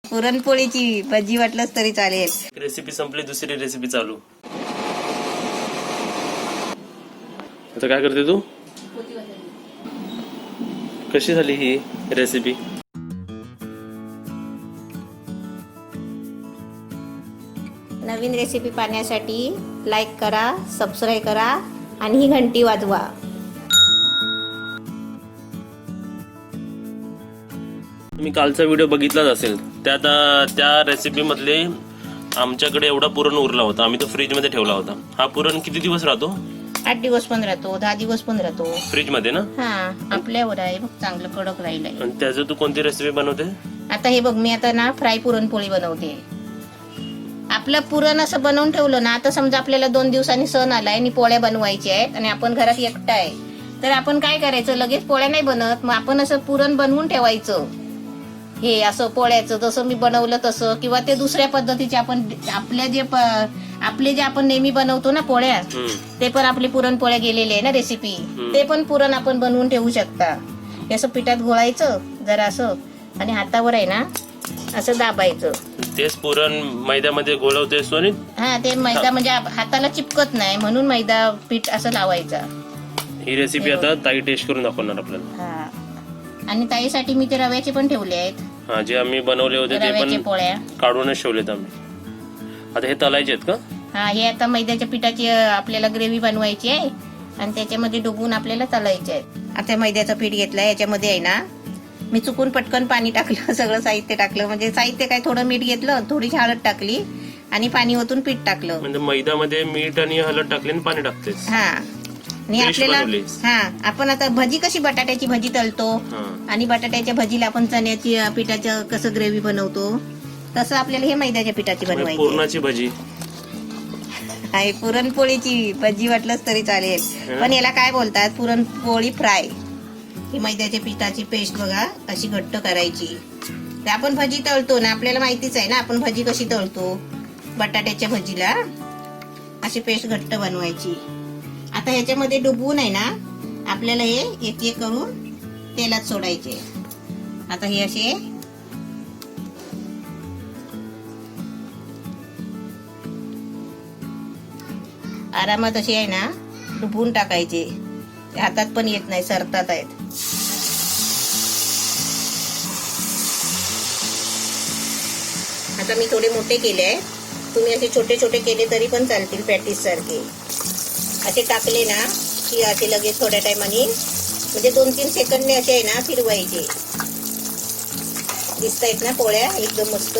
पुरणपोळीची भजी वाटलंच तरी चालेल. रेसिपी संपली, दुसरी रेसिपी चालू. आता काय करते तू? कशी झाली ही रेसिपी? नवीन रेसिपी पाहण्यासाठी लाईक करा, सबस्क्राईब करा आणि ही घंटी वाजवा. तुम्ही कालचा व्हिडिओ बघितलाच असेल. त्यात त्या रेसिपी मधले आमच्याकडे एवढा पुरण उरला होता, आम्ही तो फ्रीज मध्ये ठेवला होता. हा पुरण किती दिवस राहतो? 8 दिवस पण राहतो, 10 दिवस पण राहतो फ्रीज मध्ये ना. हा, आपल्यावर आहे बघ, चांगलं कडक राहिलंय. आणि त्याचं तू कोणती रेसिपी बनवते? आता हे बघ, मी आता ना फ्राय पुरणपोळी बनवते. आपलं पुरण असं बनवून ठेवलं ना, आता समजा आपल्याला 2 दिवसांनी सण आलाय आणि पोळ्या बनवायच्या आहेत आणि आपण घरात एकटा आहे, तर आपण काय करायचं, लगेच पोळ्या नाही बनत, मग आपण असं पुरण बनवून ठेवायचं. हे असं पोळ्याचं जसं मी बनवलं तसं, किंवा ते दुसऱ्या पद्धतीचे आपण आपले जे आपण नेहमी बनवतो ना पोळ्या, ते पण आपली पुरणपोळ्या गेलेले आहे ना रेसिपी, ते पण पुरण आपण बनवून ठेवू शकता. असं पिठात घोळायचं जरा असं आणि हातावर आहे ना असं दाबायचं. तेच पुरण मैद्यामध्ये गोळवते सोनी. हा, ते मैदा म्हणजे हाताला चिपकत नाही म्हणून मैदा पीठ असं लावायचा. ही रेसिपी आता ताई टेस्ट करून दाखवणार आपल्याला. हा, आणि ताईसाठी मी ते रव्याचे पण ठेवले आहेत. हा, जे आम्ही बनवले होते ते पण पोळ्या काढूनच ठेवलेत आम्ही. आता हे तलायचे आहेत का? हा, हे आता मैद्याच्या पिठाची आपल्याला ग्रेव्ही बनवायची आहे आणि त्याच्यामध्ये डुबवून आपल्याला तळायचे आहेत. आता मैद्याचं पीठ घेतलंय, याच्यामध्ये आहे ना मी चुकून पटकन पाणी टाकलं, सगळं साहित्य टाकलं. म्हणजे साहित्य काय, थोडं मीठ घेतलं, थोडीशी हळद टाकली आणि पाणी ओतून पीठ टाकलं. म्हणजे मैद्यामध्ये मीठ आणि हळद टाकले आणि पाणी टाकतेस. हा, आणि आपल्याला हा, आपण आता भजी कशी बटाट्याची भजी तळतो आणि बटाट्याच्या भजीला आपण चण्याची पिठाचं कसं ग्रेव्ही बनवतो, तसं आपल्याला हे मैद्याच्या पिठाची बनवायची. पुरणाची भजी आहे, पुरणपोळीची भजी वाटलंच तरी चालेल, पण याला काय बोलतात, पुरणपोळी फ्राय. ही मैद्याच्या पिठाची पेस्ट बघा अशी घट्ट करायची. ते आपण भजी तळतो ना, आपल्याला माहितीच आहे ना आपण भजी कशी तळतो. बटाट्याच्या भजीला अशी पेस्ट घट्ट बनवायची. आता ह्याच्यामध्ये डुबवून आहे ना आपल्याला हे एक एक करून तेलात सोडायचे. आता हे असे आरामात असे आहे ना डुबवून टाकायचे. हातात पण येत नाही, सरतात आहेत. आता मी थोडे मोठे केले आहे, तुम्ही असे छोटे छोटे केले तरी पण चालतील, पॅटीस सारखे. असे टाकले ना की असे लगेच थोड्या टायमाने म्हणजे 2-3 सेकंदने असे आहे ना फिरवायचे. दिसतायत ना पोळ्या एकदम मस्त.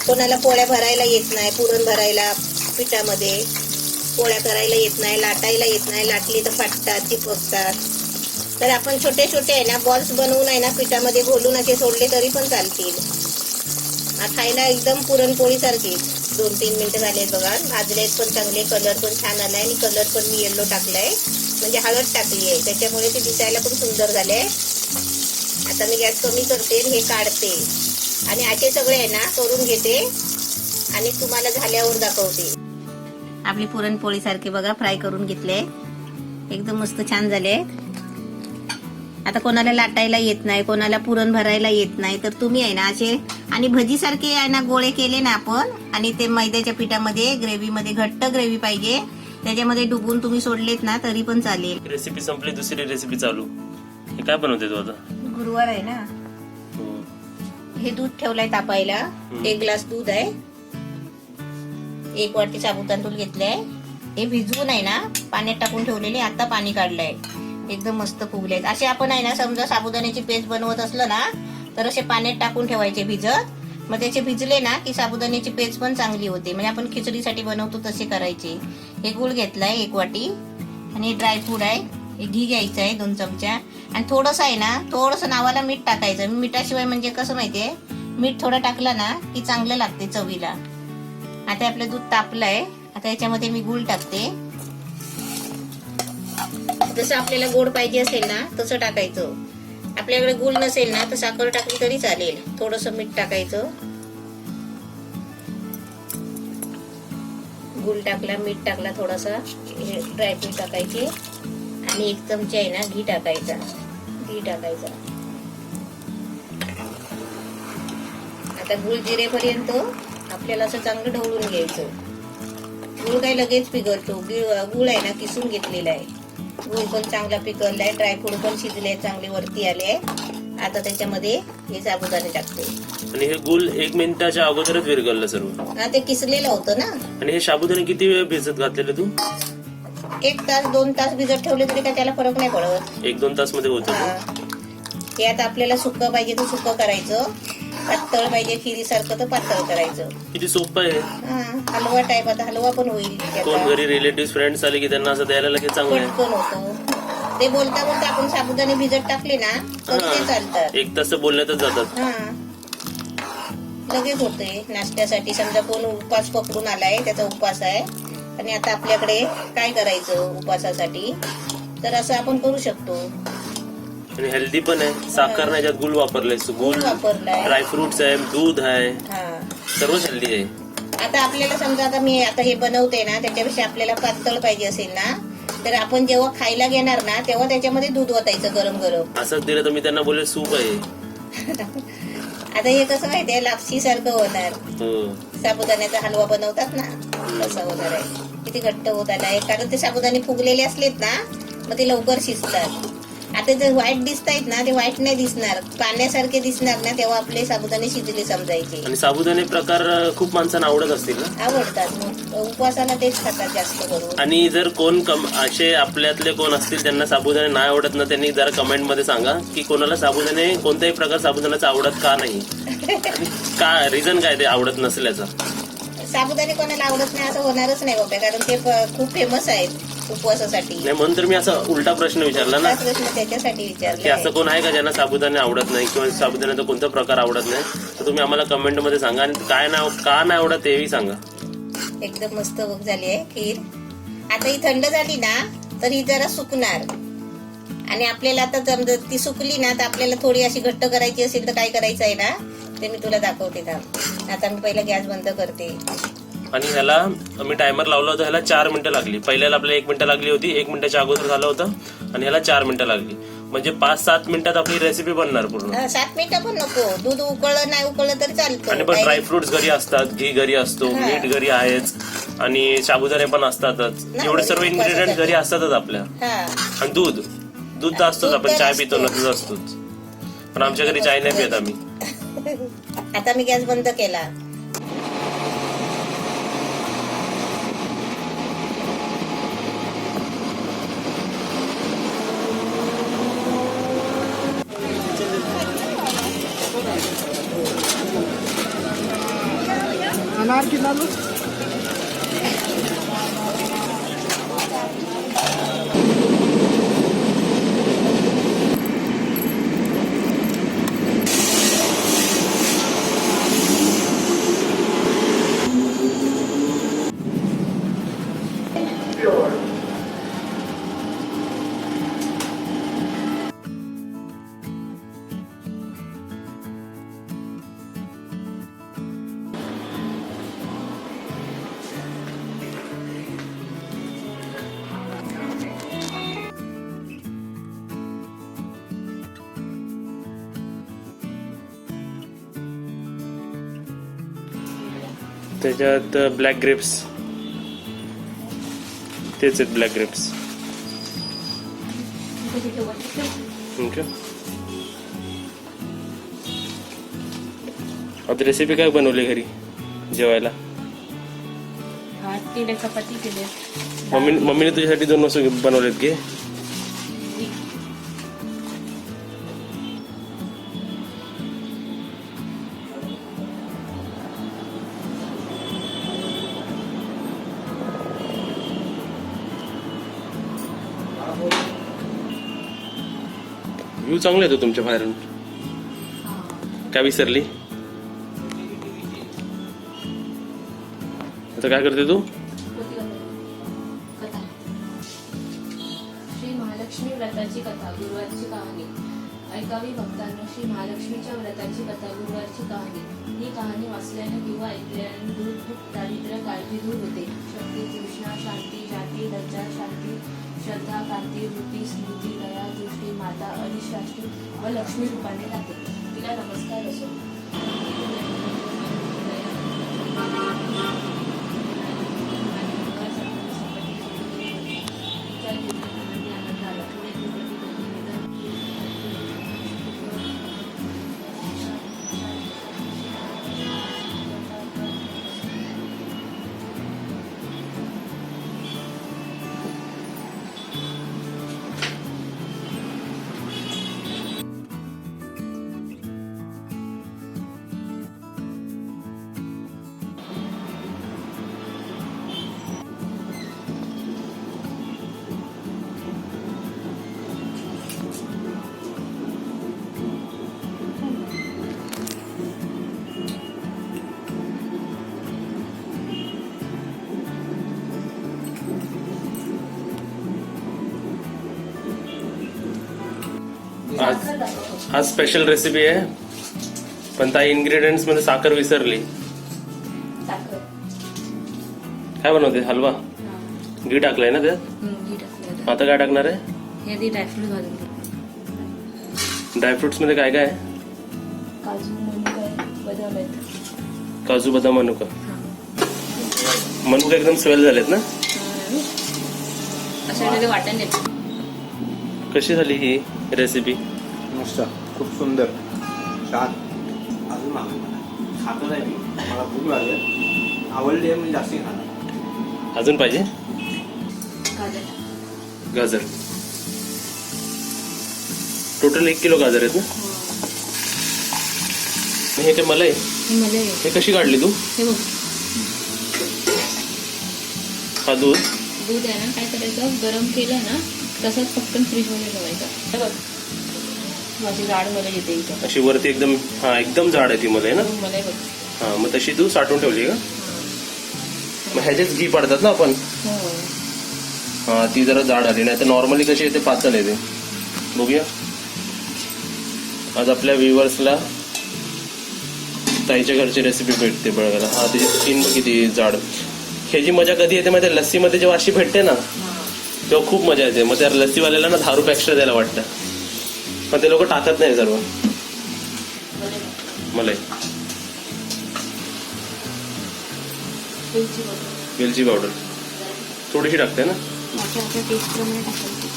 कोणाला पोळ्या भरायला येत नाही, पुरण भरायला पिठामध्ये पोळ्या करायला येत नाही, लाटायला येत नाही, लाटली तर फाटतात, चिपकतात, तर आपण छोटे छोटे आहे ना बॉल्स बनवून आहे ना पिठामध्ये घोलून असे सोडले तरी पण चालतील. खायला एकदम पुरणपोळी सारखी. 2-3 मिनिटं झाले बघा, भाजलेत पण चांगले, कलर पण छान आलाय आणि कलर पण मी येलो टाकलाय, म्हणजे हळद टाकली आहे त्याच्यामुळे ते दिसायला पण सुंदर झाले. आता मी गॅस कमी करते, हे काढते आणि असे सगळे आहे ना करून घेते आणि तुम्हाला झाल्यावर दाखवते. आपली पुरणपोळी सारखे बघा फ्राय करून घेतले, एकदम मस्त छान झाले. आता कोणाला लाटायला येत नाही, कोणाला पुरण भरायला येत नाही, तर तुम्ही आहे ना असे आणि भजी सारखे आहे ना गोळे केले ना आपण आणि ते मैद्याच्या पिठामध्ये ग्रेव्ही मध्ये घट्ट ग्रेव्ही पाहिजे त्याच्यामध्ये डुबून तुम्ही सोडलेत ना तरी पण चालेल. रेसिपी संपली, दुसरी रेसिपी चालू. हे काय बनवते तू आता? गुरुवार आहे ना, हे दूध ठेवलंय तापायला. 1 ग्लास दूध आहे, 1 वाटी साबुदाणा घेतलाय. हे भिजवून आहे ना पाण्यात टाकून ठेवलेले, आता पाणी काढलंय, एकदम मस्त फुगलेत. असे आपण आहे ना समजा साबुदाण्याची पेस्ट बनवत असलं ना तर असे पाण्यात टाकून ठेवायचे भिजत. मग त्याचे भिजले ना की साबुदाण्याची पेस्ट पण चांगली होते, म्हणजे आपण खिचडीसाठी बनवतो तसे करायचे. हे गूळ घेतलाय 1 वाटी आणि ड्रायफ्रूट आहे, हे घी घ्यायचं आहे 2 चमचा आणि थोडंसं आहे ना थोडंसं नावाला मीठ टाकायचं. मिठाशिवाय म्हणजे कसं माहितीये, मीठ थोडं टाकलं ना की चांगलं लागते चवीला. आता आपलं दूध तापलंय, आता याच्यामध्ये मी गूळ टाकते. जसं आपल्याला गोड पाहिजे असेल ना तसं टाकायचं. आपल्याकडे गूळ नसेल ना तर साखर टाकली तरी चालेल. थोडंसं मीठ टाकायचं, गूळ टाकला, मीठ टाकला, थोडासा ड्रायफ्रूट टाकायचे आणि 1 चमचा आहे ना घी टाकायचा. आता गुळ जिरेपर्यंत आपल्याला असं चांगलं ढवळून घ्यायचं. गुळ काय लगेच पिघलतो. गुळ आहे ना किसून घेतलेला आहे. गुळ पण चांगला पिकवलाय. ड्रायफ्रूट पण शिजले, चांगले वरती आले. आता त्याच्यामध्ये हे साबुदाणे टाकते. आणि हे गुळ 1 मिनिटाच्या अगोदरच विरघळलं सर्व. हा, ते किसलेलं होतं ना. आणि हे साबुदाणे किती वेळ भिजत घातलेले तू? 1 तास 2 तास भिजत ठेवले तरी काय त्याला फरक नाही पडत. 1-2 तास मध्ये होतं. हे आता आपल्याला सुक्क पाहिजे तर सुक्क करायचं, पातळ पाहिजे खिरीसारखं तर पातळ करायचं. किती सोपं आहे. हलवा टाईप. आता हलवा पण होईल. कोण घरी रिलेटिव्ह फ्रेंड्स आले की त्यांना असं द्यायला लगेच चांगलं आहे. पटकन होतो. ते बोलता बोलता आपण साबुदाणे भिजत टाकले ना तर ते चालतात. 1 तास बोलण्यातच जातात. लगेच होते नाश्त्यासाठी. समजा कोण उपवास पकडून आलाय, त्याचा उपवास आहे आणि आता आपल्याकडे काय करायचं उपवासासाठी, तर असं आपण करू शकतो. आणि हेल्दी पण आहे. साखर नाही, त्यात गुळ वापरलाय. गुळ वापरलाय, ड्रायफ्रुट्स आहे, दूध आहे, सर्वच हेल्दी आहे. आता आपल्याला समजा आता मी आता हे बनवते ना, त्याच्यापेक्षा आपल्याला पातळ पाहिजे असेल ना, तर आपण जेव्हा खायला घेणार ना तेव्हा त्याच्यामध्ये दूध ओतायचं गरम गरम. असंच दिलं तर मी त्यांना बोलेल सूप आहे. आता हे कसं माहितीये, लापशी सारखं होणार. साबुदाण्याचा हलवा बनवतात ना तसं होणार आहे. किती घट्ट होत आलाय, कारण ते साबुदाणे फुगलेले असलेत ना मग ते लवकर शिजतात. आता जर व्हाईट दिसतायत ना, ते व्हाईट नाही दिसणार, पाण्यासारखे दिसणार ना, तेव्हा आपले साबुदाणे शिजले समजायचे. आणि साबुदाणे प्रकार खूप माणसांना आवडत असतील ना? आवडतात. मग उपवासाला तेच खातात जास्त करून. आणि जर कोण असे आपल्यातले कोण असतील त्यांना साबुदाणे नाही आवडत ना, त्यांनी जरा कमेंट मध्ये सांगा की कोणाला साबुदाणे, कोणताही प्रकार साबुदाण्याचा आवडत का नाही, का रिझन काय ते आवडत नसल्याचं. साबुदाणे कोणाला आवडत नाही असं होणारच नाही बाबा, कारण ते खूप फेमस आहेत उपवासासाठी. नाही म्हणून तर मी असा उलटा प्रश्न विचारला ना, त्याच्यासाठी की विचारला. असं कोण आहे का ज्यांना साबुदाणे आवडत नाही किंवा साबुदाण्याचा कोणता प्रकार आवडत नाही, तर तुम्ही आम्हाला कमेंट मध्ये सांगा. आणि काय का नाही आवडत तेही सांगा. एकदम मस्त बघ झाली आहे खीर. आता ही थंड झाली ना तर ही जरा सुकणार. आणि आपल्याला आता ती सुकली ना तर आपल्याला थोडी अशी घट्ट करायची असेल तर काय करायचं आहे ना, ते मी तुला दाखवते. आता मी पहिला गॅस बंद करते. आणि ह्याला मी टायमर लावला होता, ह्याला 4 मिनिटं लागली. पहिल्याला आपल्याला 1 मिनिटं लागली होती, 1 मिनिटाच्या अगोदर झालं होतं. आणि ह्याला 4 मिनिटं लागली. म्हणजे 5-7 मिनिटात आपली रेसिपी बनणार पूर्ण. 7 मिनिटं पण नको. दूध उकळलं नाही उकळलं तरी चालतं. आणि पण ड्रायफ्रुट्स घरी असतात, घी घरी असतो, मीठ घरी आहेच, आणि साबुदाणे पण असतातच. एवढे सर्व इन्ग्रेडियंट घरी असतातच आपल्या. आणि दूध तर असतोच. आपण चाय पितो ना, दूध असतोच. पण आमच्या घरी चाय नाही पित आम्ही. आता मी गॅस बंद केला. अनार कितना लो? त्याच्यात ब्लॅक ग्रेप्स, तेच आहेत ब्लॅक ग्रेप्स. ओके. आता रेसिपी काय बनवली घरी जेवायला? चपाती केली. मम्मीने तुझ्यासाठी 2 वस्तू बनवलेत घे. व्ह्यू चांगला येतो तुमच्या बाहेरून. काय विसरली? आता काय करते तू? श्री महालक्ष्मी व्रताची कथा, गुरुवारची कहाणी. ऐकावी भक्तांनो. श्री महालक्ष्मीच्या व्रताची कथा, गुरुवारची कहाणी. ही कहाणी वाचल्याने किंवा ऐकल्याने दुःख, दारिद्र्य, काळजी दूर होते. शक्ती, तृष्णा शांती, जाती, लज्जा शांती, श्रद्धा कांती, वृत्ती, स्मृती, दया, दृष्टी, माता, अधिष्ठात्री व लक्ष्मी रूपाने राहते. तिला नमस्कार असो. साखर दाखव. आज स्पेशल रेसिपी आहे, पण ताई इन्ग्रेडियंट्स मध्ये साखर विसरली. साखर. काय बनवते? हलवा. हा. घी टाकलंय ना त्यात. घी टाकलं. आता काय टाकणार आहे? हे आधी ड्रायफ्रूट घालून घे. ड्रायफ्रुट्स मध्ये काय काय आहे? काजू, मनुका, बदाम आहेत. काजू, बदाम, मनुका. हा. मनुका एकदम स्वेल झालेत ना? असं वाटतं वाटण देत. कशी झाली ही रेसिपी? मस्त, खूप सुंदर, छान. अजून मागणी मला खातो नाही मी, मला भूक लागली, आवडली आहे, मी जास्ती खाणार. अजून पाहिजे? गाजर. गाजर. टोटल 1 किलो गाजर आहेत ना? आणि हे काय मलाई? हे मला हे कशी काढली तू? हे बघ, हा दूध. दूध आहे ना, काय करायचं, गरम केलं ना तसंच पटकन फ्रीजमध्ये ठेवायचं. हे बघ, माझी जाड मला येते इथं. अशी वरती एकदम, हा एकदम जाड आहे ती मलाई ना? मला बघ. हा, मग तशी तू साठवून ठेवली का? मग ह्याचेच घी पाडतात ना आपण? हो. हा, ती जरा जाड आली, नाही तर नॉर्मली कशी येते पातळ येते. बघूया आज आपल्या व्ह्युअर्सला ताईच्या घरची रेसिपी भेटते बघायला. हा, त्याची स्किन किती जाड. ह्याची मजा कधी येते माहिती? लस्सीमध्ये जेव्हा अशी भेटते ना तेव्हा खूप मजा येते. मग त्या लस्सीवाल्याला ना 10 रुपये एक्स्ट्रा द्यायला वाटतं, पण ते लोक टाकत नाही सर्व मलाई. वेलची पावडर थोडीशी टाकते ना? आपल्या टेस्टप्रमाणे टाकायची.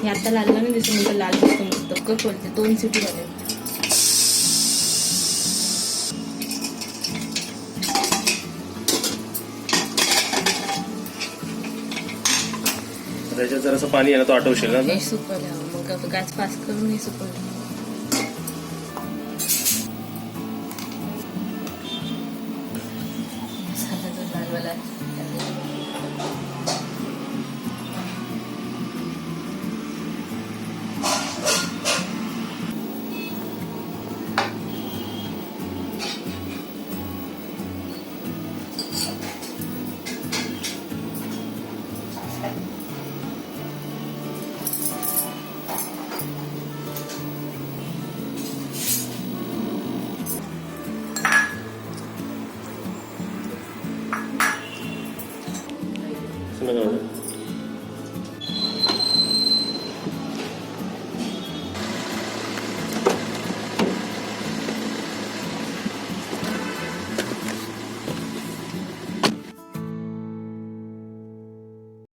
हे आता लाल नाही दिसत, म्हणजे लाल दिसतो मस्त. कट बोलते 2 सिटी झाले. त्याच्यात जरासं पाणी आहे ना, तो आटवशील ना? हे सुकवलं, मग गॅस पास करून हे सुकवलं.